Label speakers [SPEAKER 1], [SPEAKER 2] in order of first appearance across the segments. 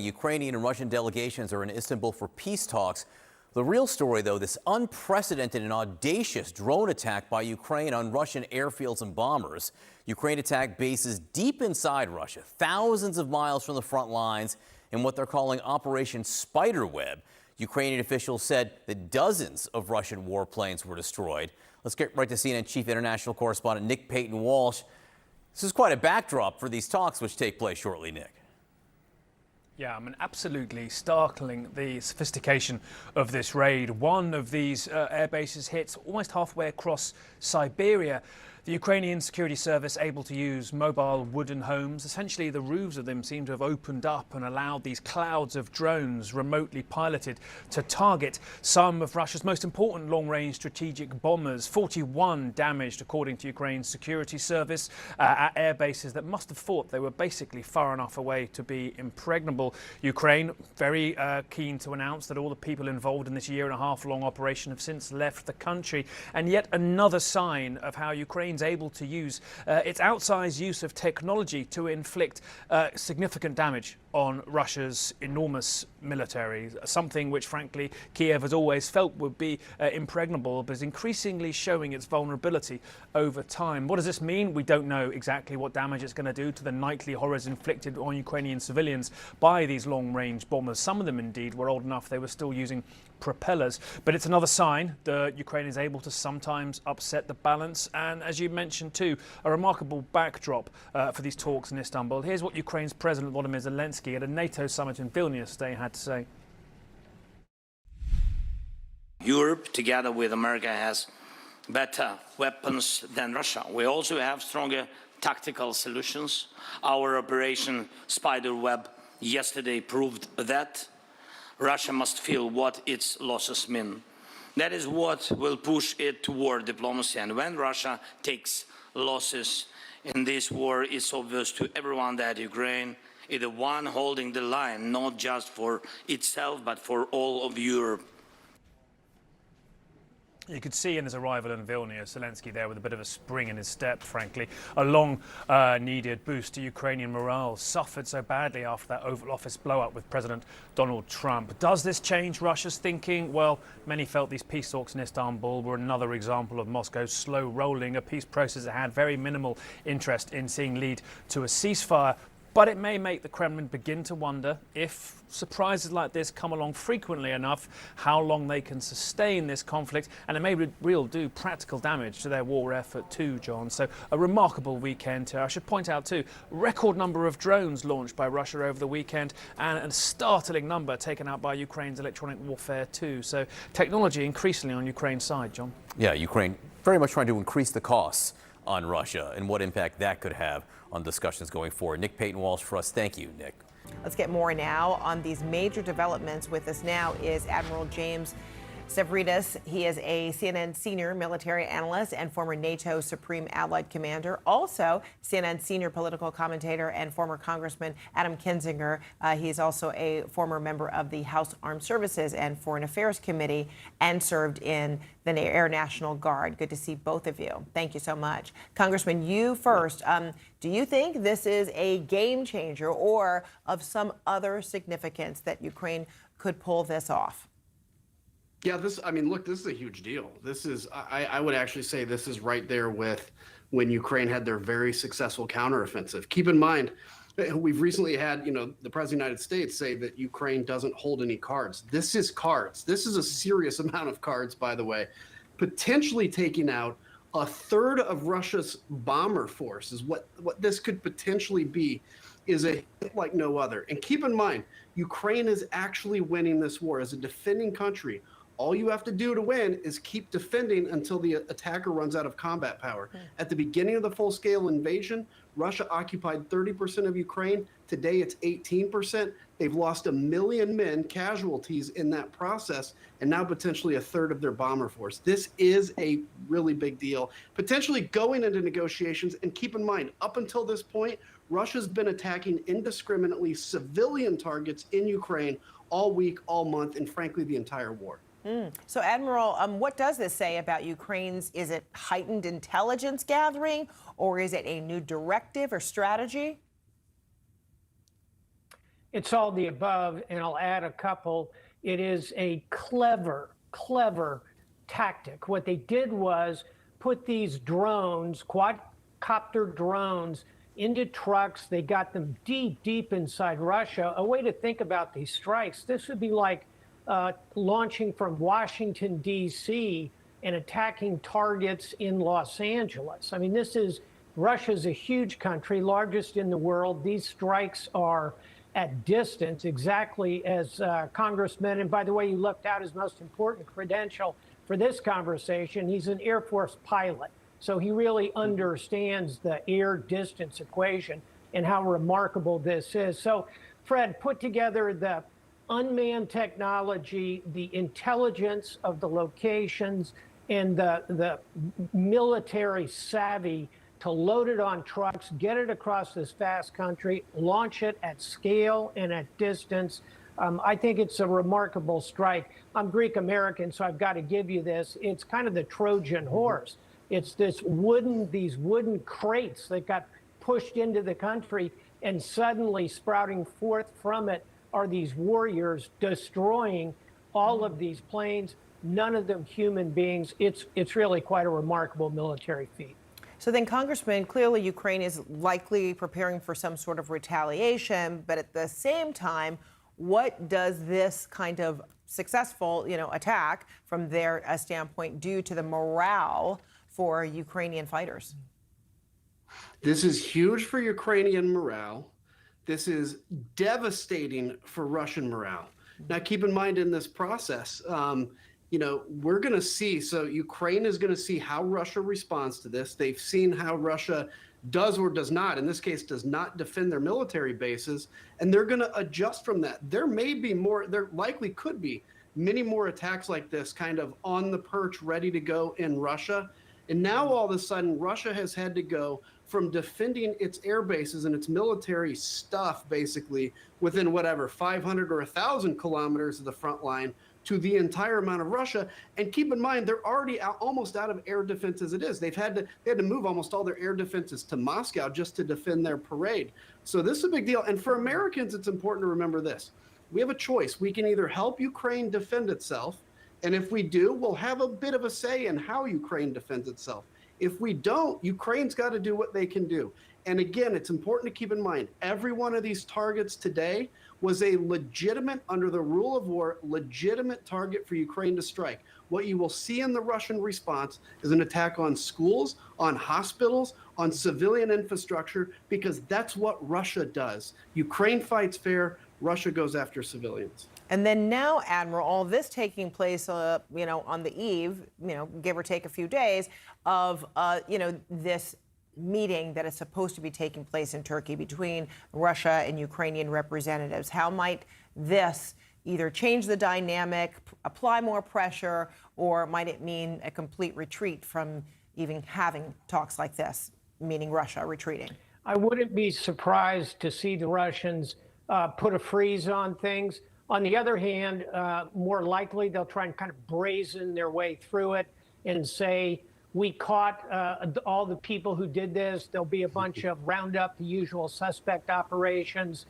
[SPEAKER 1] Ukrainian and Russian delegations are in Istanbul for peace talks. The real story, though, this unprecedented and audacious drone attack by Ukraine on Russian airfields and bombers. Ukraine attacked bases deep inside Russia, thousands of miles from the front lines, in what they're calling Operation Spiderweb. Ukrainian officials said that dozens of Russian warplanes were destroyed. Let's get right to CNN Chief International Correspondent Nick Payton-Walsh. This is quite a backdrop for these talks, which take place shortly, Nick.
[SPEAKER 2] Yeah, I mean, absolutely startling, the sophistication of this raid. One of these air bases hit almost halfway across Siberia. The Ukrainian security service able to use mobile wooden homes. Essentially, the roofs of them seem to have opened up and allowed these clouds of drones remotely piloted to target some of Russia's most important long-range strategic bombers. 41 damaged, according to Ukraine's security service, at air bases that must have thought they were basically far enough away to be impregnable. Ukraine very keen to announce that all the people involved in this year-and-a-half-long operation have since left the country. And yet another sign of how Ukraine able to use its outsized use of technology to inflict significant damage on Russia's enormous military, something which frankly Kiev has always felt would be impregnable, but is increasingly showing its vulnerability over time. What does this mean? We don't know exactly what damage it's going to do to the nightly horrors inflicted on Ukrainian civilians by these long-range bombers. Some of them indeed were old enough they were still using propellers, but it's another sign that Ukraine is able to sometimes upset the balance, and as you mentioned too, a remarkable backdrop for these talks in Istanbul. Here's what Ukraine's President Volodymyr Zelensky at a NATO summit in Vilnius today had to say.
[SPEAKER 3] Europe, together with America, has better weapons than Russia. We also have stronger tactical solutions. Our Operation Spiderweb yesterday proved that. Russia must feel what its losses mean. That is what will push it toward diplomacy. And when Russia takes losses in this war, it's obvious to everyone that Ukraine is the one holding the line, not just for itself, but for all of Europe.
[SPEAKER 2] You could see in his arrival in Vilnius, Zelensky there with a bit of a spring in his step, frankly. A long needed boost to Ukrainian morale, suffered so badly after that Oval Office blow-up with President Donald Trump. Does this change Russia's thinking? Well, many felt these peace talks in Istanbul were another example of Moscow's slow rolling, a peace process that had very minimal interest in seeing lead to a ceasefire. But it may make the Kremlin begin to wonder, if surprises like this come along frequently enough, how long they can sustain this conflict, and it may do practical damage to their war effort too, John. So a remarkable weekend here. I should point out too, record number of drones launched by Russia over the weekend, and a startling number taken out by Ukraine's electronic warfare too. So technology increasingly on Ukraine's side, John.
[SPEAKER 1] Yeah, Ukraine very much trying to increase the costs on Russia and what impact that could have on discussions going forward. Nick Payton-Walsh for us. Thank you, Nick.
[SPEAKER 4] Let's get more now on these major developments. With us now is Admiral James Stavridis. He is a CNN senior military analyst and former NATO Supreme Allied Commander. Also, CNN senior political commentator and former Congressman Adam Kinzinger. He's also a former member of the House Armed Services and Foreign Affairs Committee and served in the Air National Guard. Good to see both of you. Thank you so much. Congressman, you first. Do you think this is a game changer or of some other significance that Ukraine could pull this off?
[SPEAKER 5] Yeah, look, this is a huge deal. This is, I would actually say this is right there with when Ukraine had their very successful counteroffensive. Keep in mind, we've recently had, the President of the United States say that Ukraine doesn't hold any cards. This is cards. This is a serious amount of cards, by the way. Potentially taking out a third of Russia's bomber force is what this could potentially be, is a hit like no other. And keep in mind, Ukraine is actually winning this war as a defending country. All you have to do to win is keep defending until the attacker runs out of combat power. At the beginning of the full-scale invasion, Russia occupied 30% of Ukraine. Today, it's 18%. They've lost 1 million men, casualties in that process, and now potentially a third of their bomber force. This is a really big deal, potentially going into negotiations. And keep in mind, up until this point, Russia's been attacking indiscriminately civilian targets in Ukraine all week, all month, and frankly, the entire war.
[SPEAKER 4] So, Admiral, what does this say about Ukraine's, is it heightened intelligence gathering, or is it a new directive or strategy?
[SPEAKER 6] It's all the above, and I'll add a couple. It is a clever tactic. What they did was put these drones, quadcopter drones, into trucks. They got them deep inside Russia. A way to think about these strikes, this would be like launching from Washington, D.C. and attacking targets in Los Angeles. I mean, Russia's a huge country, largest in the world. These strikes are at distance, exactly as Congressman, and by the way, you left out his most important credential for this conversation. He's an Air Force pilot, so he really understands the air distance equation and how remarkable this is. So, Fred, put together the unmanned technology, the intelligence of the locations, and the military savvy to load it on trucks, get it across this vast country, launch it at scale and at distance. I think it's a remarkable strike. I'm Greek American, so I've got to give you this. It's kind of the Trojan horse. It's these wooden crates that got pushed into the country, and suddenly sprouting forth from it are these warriors destroying all of these planes, none of them human beings. It's really quite a remarkable military feat.
[SPEAKER 4] So then, Congressman, clearly Ukraine is likely preparing for some sort of retaliation, but at the same time, what does this kind of successful, attack from their standpoint do to the morale for Ukrainian fighters?
[SPEAKER 5] This is huge for Ukrainian morale. This is devastating for Russian morale. Now, keep in mind in this process, we're going to see, so Ukraine is going to see how Russia responds to this. They've seen how Russia does or does not, in this case, does not defend their military bases, and they're going to adjust from that. There likely could be many more attacks like this, kind of on the perch, ready to go in Russia. And now all of a sudden, Russia has had to go from defending its air bases and its military stuff, basically, within 500 or 1,000 kilometers of the front line, to the entire amount of Russia. And keep in mind, they're already almost out of air defense as it is. They had to move almost all their air defenses to Moscow just to defend their parade. So this is a big deal. And for Americans, it's important to remember this. We have a choice. We can either help Ukraine defend itself, and if we do, we'll have a bit of a say in how Ukraine defends itself. If we don't, Ukraine's got to do what they can do. And again, it's important to keep in mind, every one of these targets today was a legitimate, under the rule of war, legitimate target for Ukraine to strike. What you will see in the Russian response is an attack on schools, on hospitals, on civilian infrastructure, because that's what Russia does. Ukraine fights fair, Russia goes after civilians.
[SPEAKER 4] And then now, Admiral, all this taking place, on the eve, give or take a few days of, this meeting that is supposed to be taking place in Turkey between Russia and Ukrainian representatives. How might this either change the dynamic, apply more pressure, or might it mean a complete retreat from even having talks like this, meaning Russia retreating?
[SPEAKER 6] I wouldn't be surprised to see the Russians put a freeze on things. On the other hand, more likely they'll try and kind of brazen their way through it and say, we caught all the people who did this. There'll be a bunch of roundup, the usual suspect operations.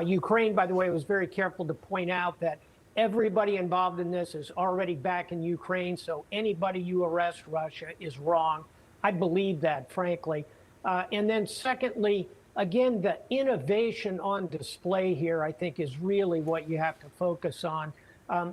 [SPEAKER 6] Ukraine, by the way, was very careful to point out that everybody involved in this is already back in Ukraine, so anybody you arrest, Russia, is wrong. I believe that, frankly. And then secondly, again, the innovation on display here, I think, is really what you have to focus on.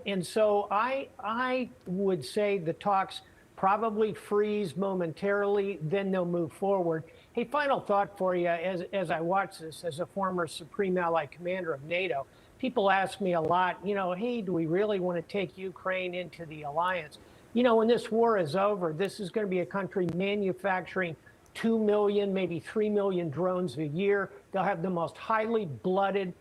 [SPEAKER 6] And so I would say the talks probably freeze momentarily, then they'll move forward. Hey, final thought for you as I watch this as a former Supreme Allied Commander of NATO. People ask me a lot, hey, do we really want to take Ukraine into the alliance? When this war is over, this is going to be a country manufacturing 2 million, maybe 3 million drones a year. They'll have the most highly blooded,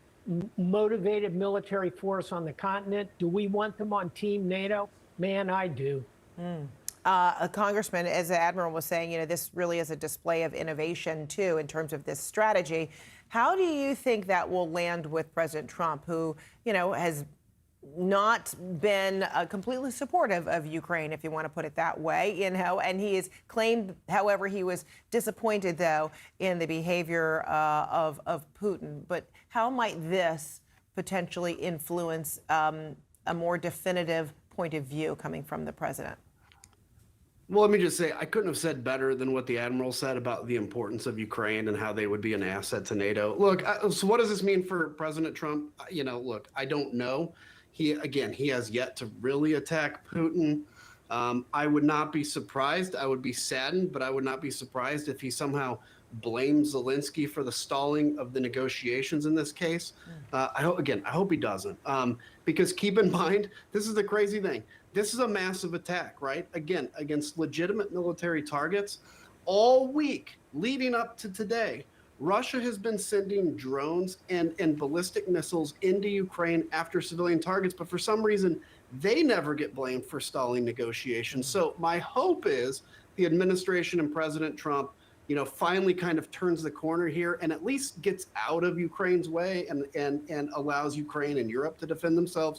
[SPEAKER 6] motivated military force on the continent. Do we want them on Team NATO? Man, I do.
[SPEAKER 4] Congressman, as the Admiral was saying, this really is a display of innovation, too, in terms of this strategy. How do you think that will land with President Trump, who, has not been completely supportive of Ukraine, if you want to put it that way, and he has claimed, however, he was disappointed, though, in the behavior of Putin. But how might this potentially influence a more definitive point of view coming from the president?
[SPEAKER 5] Well, let me just say, I couldn't have said better than what the admiral said about the importance of Ukraine and how they would be an asset to NATO. Look, so what does this mean for President Trump? You know, look, I don't know. He has yet to really attack Putin. I would not be surprised. I would be saddened, but I would not be surprised if he somehow blames Zelensky for the stalling of the negotiations in this case. I hope he doesn't. Because keep in mind, this is the crazy thing. This is a massive attack, right? Again, against legitimate military targets. All week leading up to today, Russia has been sending drones and ballistic missiles into Ukraine after civilian targets, but for some reason, they never get blamed for stalling negotiations. So my hope is the administration and President Trump, you know, finally kind of turns the corner here and at least gets out of Ukraine's way and allows Ukraine and Europe to defend themselves.